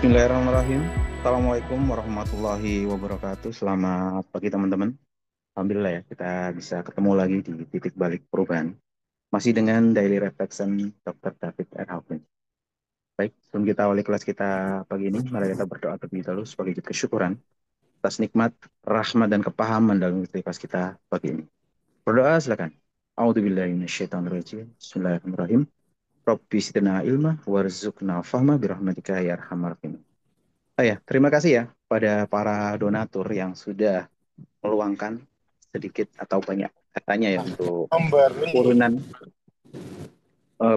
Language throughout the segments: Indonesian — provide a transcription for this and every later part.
Bismillahirrahmanirrahim. Assalamualaikum warahmatullahi wabarakatuh. Selamat pagi teman-teman. Alhamdulillah ya kita bisa ketemu lagi di titik balik perubahan. Masih dengan Daily Reflection Dr. David R. Hawkins. Baik, sebelum kita awali kelas kita pagi ini, mari kita berdoa terlebih dahulu sebagai wujud kesyukuran atas nikmat, rahmat, dan kepahaman dalam kelas kita pagi ini. Berdoa silakan. A'udzubillahi minasyaitonirrajim. Bismillahirrahmanirrahim. Rabbi zidna ilma warzuqna fahma birahmatika ya arhamar rahimin. Oh ya, terima kasih ya pada para donatur yang sudah meluangkan sedikit atau banyak katanya ya untuk Memberi. urunan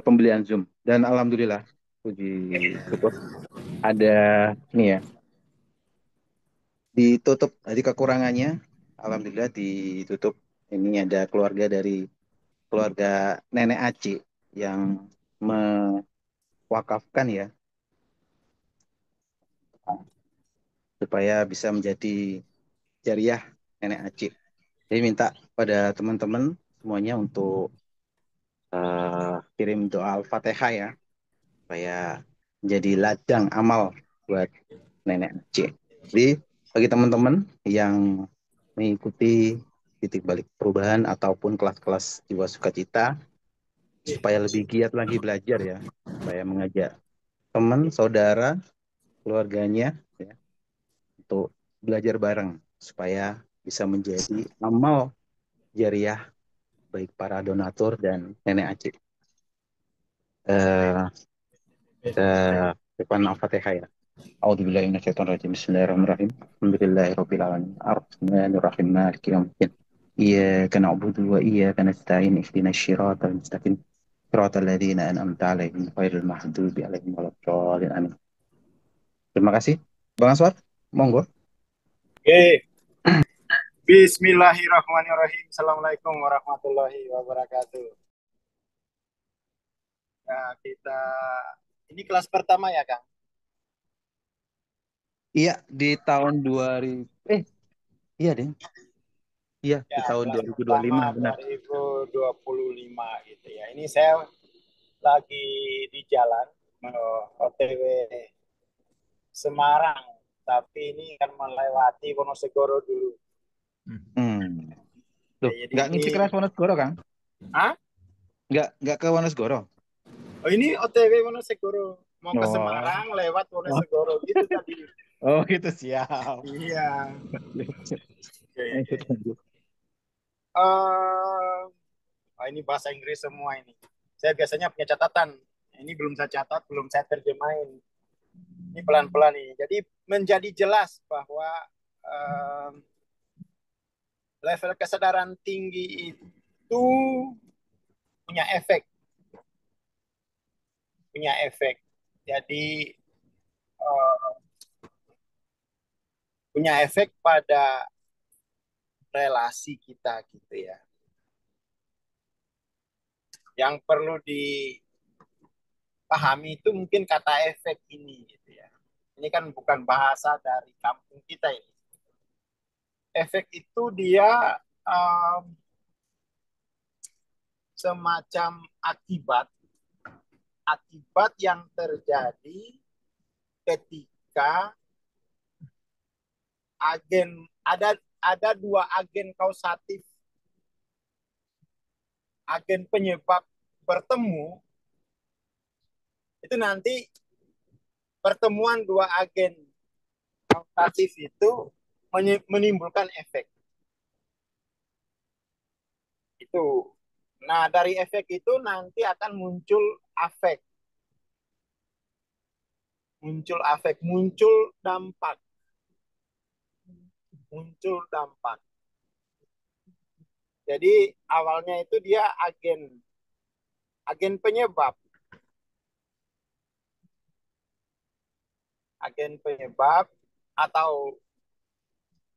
pembelian Zoom. Dan alhamdulillah, puji syukur ada ini ya, ditutup jadi kekurangannya. Alhamdulillah ditutup. Ini ada keluarga dari keluarga Nenek Aci yang mewakafkan ya supaya bisa menjadi jariah Nenek Aci. Jadi minta pada teman-teman semuanya untuk kirim doa Al-Fatihah ya, supaya menjadi ladang amal buat nenek Aceh. Jadi bagi teman-teman yang mengikuti titik balik perubahan ataupun kelas-kelas jiwa sukacita, supaya lebih giat lagi belajar ya, supaya mengajak teman, saudara, keluarganya ya, untuk belajar bareng, supaya bisa menjadi amal jariah baik para donatur dan nenek Aceh. Eh, depan Al-Fatihah ya. A'udzubillahi minasyaitonirrajim. Bismillahirrahmanirrahim. Alhamdulillahirabbil alamin. Arrahmanirrahim. Maliki yaumiddin. Iyyaka na'budu wa iyyaka nasta'in. Ihdinas siratal mustaqim. Siratal ladzina an'amta 'alaihim ghairil maghdubi 'alaihim waladdallin. Amin. Terima kasih. Bang Aswad, monggo. Oke. Bismillahirrahmanirrahim. Assalamualaikum warahmatullahi wabarakatuh. Nah, ini kelas pertama ya, Kang? Iya, di tahun 2000 iya deh. Iya, di Ya, tahun kelas pertama 2025 benar. 2025 gitu ya. Ini saya lagi di jalan OTW Semarang, tapi ini kan melewati Wonosegoro dulu. Hmm. Ya, Loh, jadi nggak ini, ngisi kelas Wonosegoro kan? ah, Nggak ke Wonosegoro. oh ini OTW Wonosegoro. Mau ke Oh. Semarang lewat Oh, Wonosegoro gitu tadi. oh gitu siap. Iya. Oke, Lanjut, oke. lanjut. Ini bahasa Inggris semua ini. Saya biasanya punya catatan. Ini belum saya catat, belum saya terjemahin. Ini pelan-pelan nih. Jadi menjadi jelas bahwa um, level kesadaran tinggi itu punya efek, punya efek. Jadi uh, punya efek pada relasi kita gitu ya. Yang perlu dipahami itu mungkin kata efek ini gitu ya. Ini kan bukan bahasa dari kampung kita ini. Efek itu dia um, semacam akibat akibat yang terjadi ketika agen ada dua agen kausatif, agen penyebab bertemu. Itu nanti pertemuan dua agen kausatif itu menimbulkan efek itu. Nah, dari efek itu nanti akan muncul dampak, muncul dampak. Jadi awalnya itu dia agen penyebab, agen penyebab atau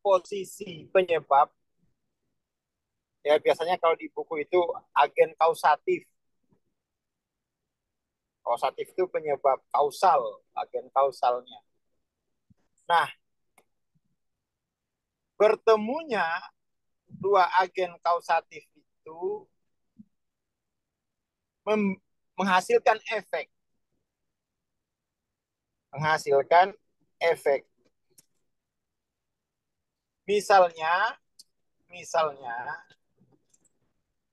posisi penyebab. Ya biasanya kalau di buku itu agen kausatif. Kausatif itu penyebab, kausal, agen kausalnya. Nah, bertemunya dua agen kausatif itu menghasilkan efek, menghasilkan efek. Misalnya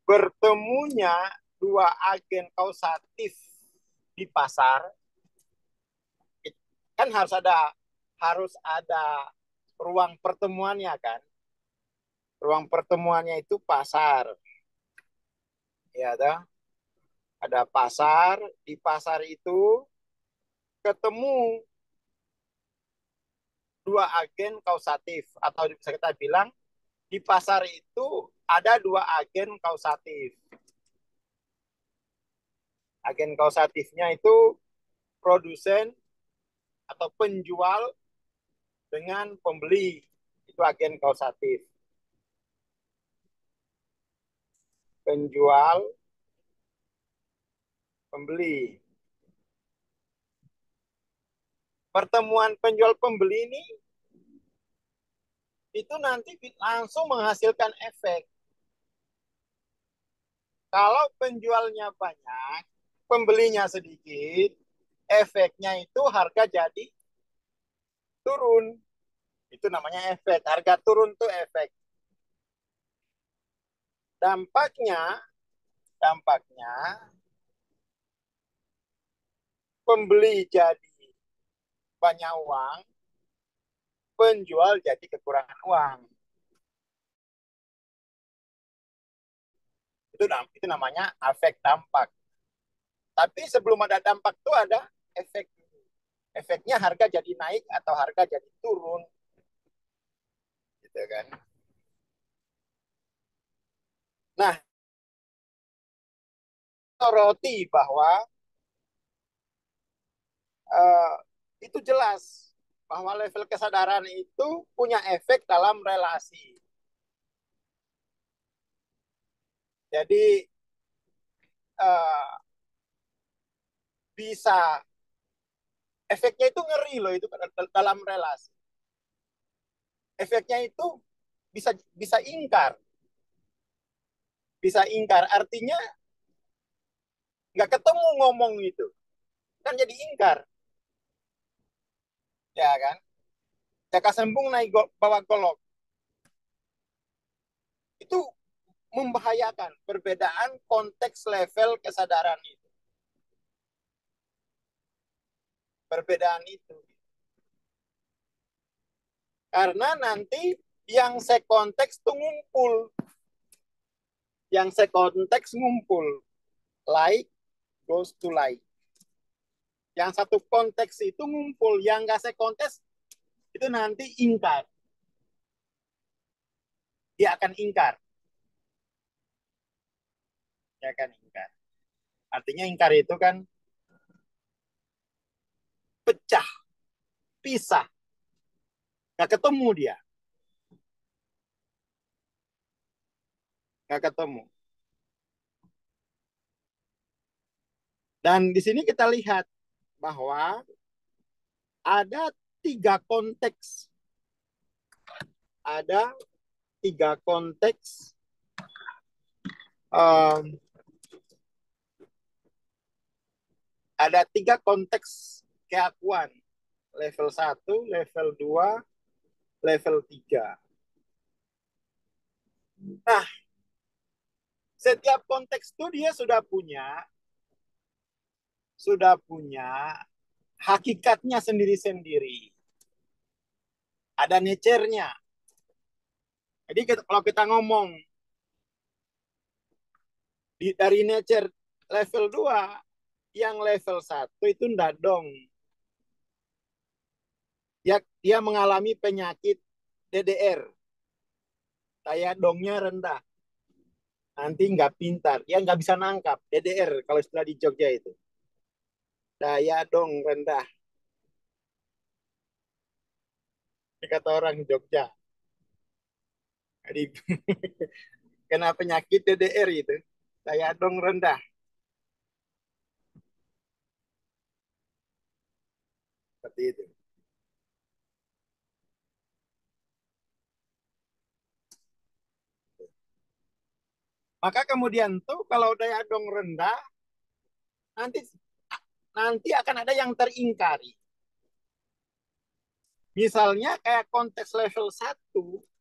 bertemunya dua agen kausatif di pasar, kan harus ada ruang pertemuannya kan. Ruang pertemuannya itu pasar. Ya, ada pasar, di pasar itu ketemu dua agen kausatif, atau bisa kita bilang di pasar itu ada dua agen kausatif. Agen kausatifnya itu produsen atau penjual dengan pembeli, itu agen kausatif. Penjual, pembeli. Pertemuan penjual pembeli ini itu nanti langsung menghasilkan efek. Kalau penjualnya banyak, pembelinya sedikit, efeknya itu harga jadi turun. Itu namanya efek. Harga turun tuh efek. Dampaknya pembeli jadi banyak uang, penjual jadi kekurangan uang. Itu namanya efek dampak. Tapi sebelum ada dampak tuh ada efek. Efeknya harga jadi naik atau harga jadi turun. Gitu kan. Nah, soroti bahwa uh, itu jelas bahwa level kesadaran itu punya efek dalam relasi. Jadi uh, bisa efeknya itu ngeri loh itu dalam relasi. Efeknya itu bisa bisa ingkar, artinya nggak ketemu ngomong itu kan jadi ingkar, ya kan. Jaka sembung naik bawa golok itu membahayakan perbedaan konteks level kesadaran itu, perbedaan itu karena nanti yang sekonteks tuh ngumpul, like goes to like, yang satu konteks itu ngumpul, yang nggak sekonteks itu nanti ingkar, dia akan ingkar, artinya ingkar itu kan pecah, pisah, nggak ketemu dia, nggak ketemu. Dan di sini kita lihat bahwa ada tiga konteks, ada tiga konteks um, ada tiga konteks keakuan, level 1, level 2, level 3. Nah, setiap konteks itu dia sudah punya hakikatnya sendiri-sendiri. Ada nature-nya. Jadi kalau kita ngomong dari nature level 2, yang level 1 itu enggak dong. Dia mengalami penyakit DDR. Daya dongnya rendah. Nanti nggak pintar. Dia nggak bisa nangkap. DDR kalau istilah di Jogja itu. Daya dong rendah. Ini kata orang Jogja. Jadi kena penyakit DDR itu. Daya dong rendah. Seperti itu. Maka kemudian tuh kalau daya dong rendah, nanti nanti akan ada yang teringkari. Misalnya kayak konteks level 1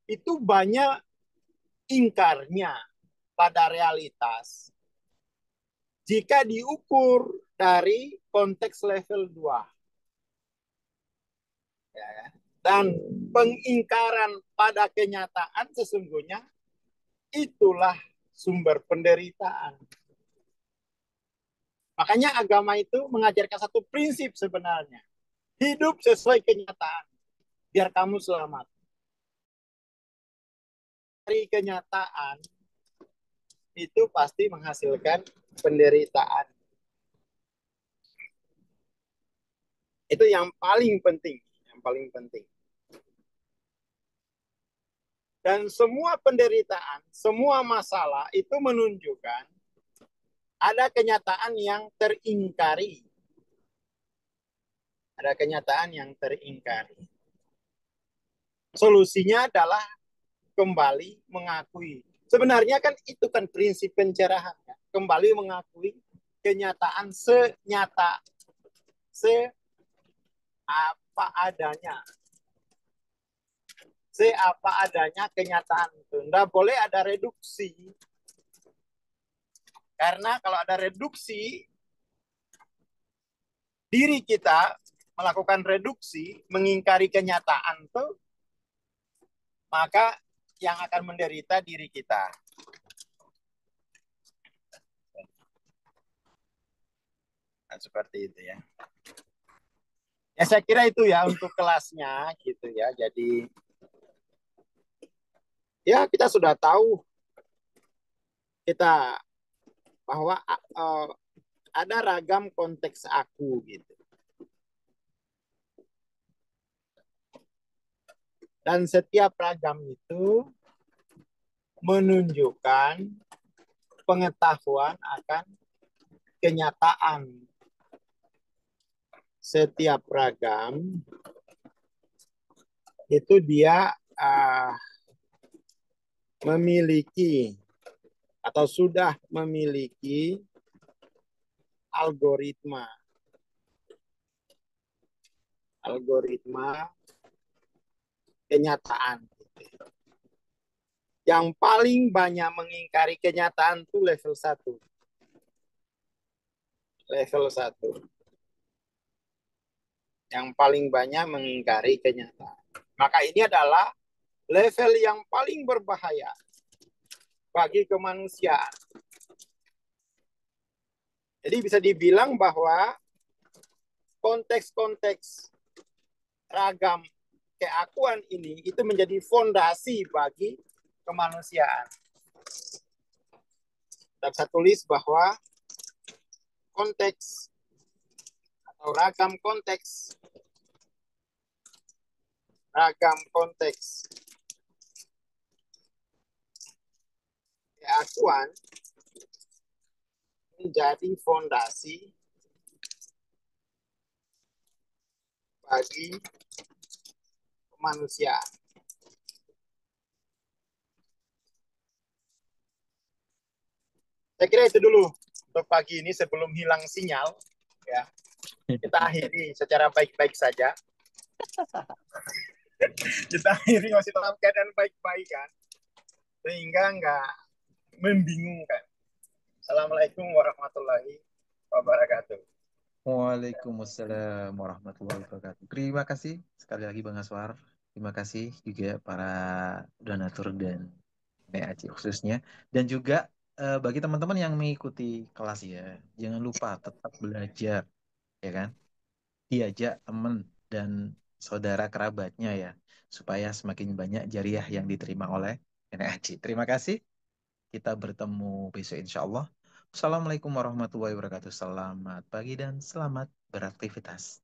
itu banyak ingkarnya pada realitas jika diukur dari konteks level 2. Ya, ya. Dan pengingkaran pada kenyataan sesungguhnya itulah sumber penderitaan. Makanya agama itu mengajarkan satu prinsip sebenarnya. Hidup sesuai kenyataan, biar kamu selamat. Dari kenyataan, itu pasti menghasilkan penderitaan. Itu yang paling penting. Yang paling penting. Dan semua penderitaan, semua masalah itu menunjukkan ada kenyataan yang teringkari. Ada kenyataan yang teringkari. Solusinya adalah kembali mengakui. Sebenarnya kan itu kan prinsip pencerahan. Ya. Kembali mengakui kenyataan senyata, seapa adanya. Seapa adanya kenyataan itu. Tidak boleh ada reduksi. Karena kalau ada reduksi, diri kita melakukan reduksi, mengingkari kenyataan itu, maka yang akan menderita diri kita. Nah, seperti itu ya. Ya saya kira itu ya untuk kelasnya gitu ya. Jadi ya kita sudah tahu kita bahwa ada ragam konteks aku gitu. Dan setiap ragam itu menunjukkan pengetahuan akan kenyataan. Setiap ragam itu dia memiliki atau sudah memiliki algoritma kenyataan. Yang paling banyak mengingkari kenyataan itu level 1. Level 1. Yang paling banyak mengingkari kenyataan. Maka ini adalah level yang paling berbahaya bagi kemanusiaan. Jadi bisa dibilang bahwa konteks-konteks ragam keakuan ini itu menjadi fondasi bagi kemanusiaan. Kita bisa tulis bahwa konteks atau ragam konteks keakuan menjadi fondasi bagi kemanusiaan. Saya kira itu dulu untuk pagi ini sebelum hilang sinyal ya. Kita akhiri secara baik-baik saja. Kita akhiri masih dalam keadaan baik-baik kan. Sehingga nggak membingungkan. Assalamualaikum warahmatullahi wabarakatuh. Waalaikumsalam warahmatullahi wabarakatuh. Terima kasih sekali lagi Bang Aswar. Terima kasih juga para donatur dan PAC khususnya. Dan juga bagi teman-teman yang mengikuti kelas ya, jangan lupa tetap belajar, ya kan? Diajak teman dan saudara kerabatnya ya, supaya semakin banyak jariah yang diterima oleh NAC. Terima kasih. Kita bertemu besok insya Allah. Assalamualaikum warahmatullahi wabarakatuh. Selamat pagi dan selamat beraktivitas.